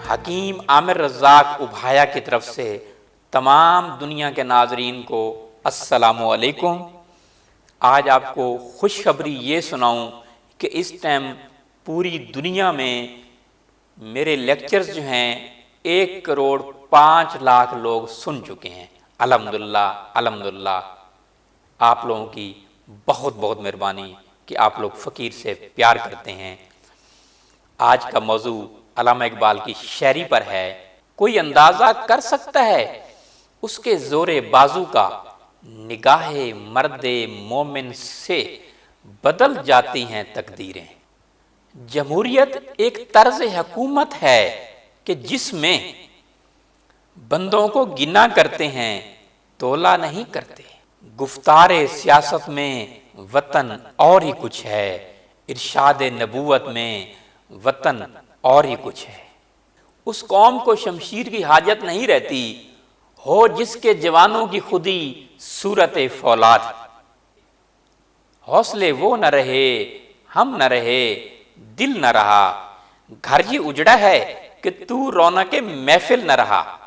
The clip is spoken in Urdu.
حکیم عامر رزاق ابھایا کی طرف سے تمام دنیا کے ناظرین کو السلام علیکم۔ آج آپ کو خوشخبری یہ سناؤں کہ اس ٹائم پوری دنیا میں میرے لیکچرز جو ہیں 1,05,00,000 لوگ سن چکے ہیں۔ الحمدللہ الحمدللہ، آپ لوگوں کی بہت بہت مہربانی کہ آپ لوگ فقیر سے پیار کرتے ہیں۔ آج کا موضوع علامہ اقبال کی شاعری پر ہے۔ کوئی اندازہ کر سکتا ہے اس کے زور بازو کا، نگاہ مرد مومن سے بدل جاتی ہیں تقدیریں۔ جمہوریت ایک طرز حکومت ہے کہ جس میں بندوں کو گنا کرتے ہیں، تولا نہیں کرتے۔ گفتار سیاست میں وطن اور ہی کچھ ہے، ارشاد نبوت میں وطن اور ہی کچھ ہے۔ اس قوم کو شمشیر کی حاجت نہیں رہتی، ہو جس کے جوانوں کی خودی صورت فولاد۔ حوصلے وہ نہ رہے، ہم نہ رہے، دل نہ رہا، گھر ہی اجڑا ہے کہ تو رونق محفل نہ رہا۔